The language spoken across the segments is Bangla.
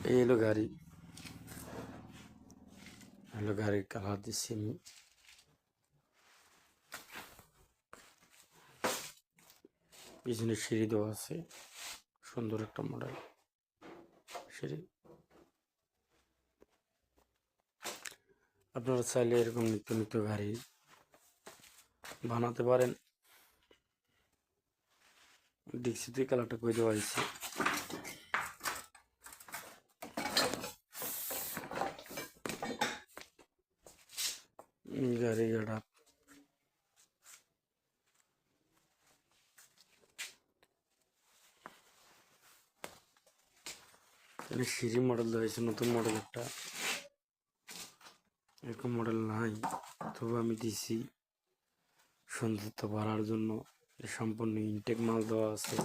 এই হলো গাড়ির কালার দিচ্ছি আমি। পিছনে সিঁড়ি দেওয়া আছে, সুন্দর একটা মডেল সিঁড়ি। আপনারা চাইলে এরকম নিত্য নিত্য গাড়ি বানাতে পারেন। ডিক্সিতে কালারটা করে দেওয়া হয়েছে। গাড়ি গাড়া সিঁড়ি মডেল দেওয়া হয়েছে, নতুন মডেল একটা, এরকম মডেল নাই, তবে আমি দিছি সৌন্দর্য বাড়ার জন্য। সম্পূর্ণ ইনটেক মাল দেওয়া আছে।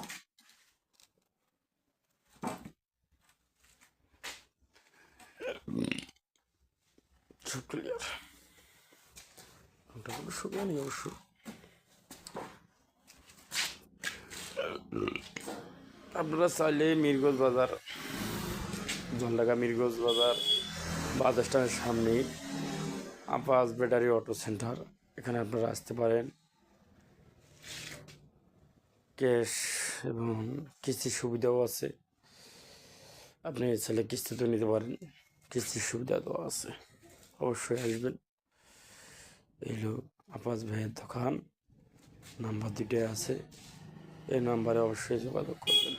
সব ক্লিয়ার, ওটা কোনো সুবিধা নেই অবশ্য। আপনারা চাইলে মিরগঞ্জ বাজার, জলঢাকা মিরগঞ্জ বাজার বাস স্ট্যান্ডের সামনেই আপাস ব্যাটারি অটো সেন্টার, এখানে আপনারা আসতে পারেন। ক্যাশ এবং কিস্তির সুবিধাও আছে, আপনি চাইলে কিস্তিতেও নিতে পারেন, কিস্তির সুবিধা দেওয়া আছে। অবশ্যই আসবেন। এই হলো আপাস ভাইয়ের দোকান, নাম্বার 2টাই আছে, এই নাম্বারে অবশ্যই যোগাযোগ করবেন।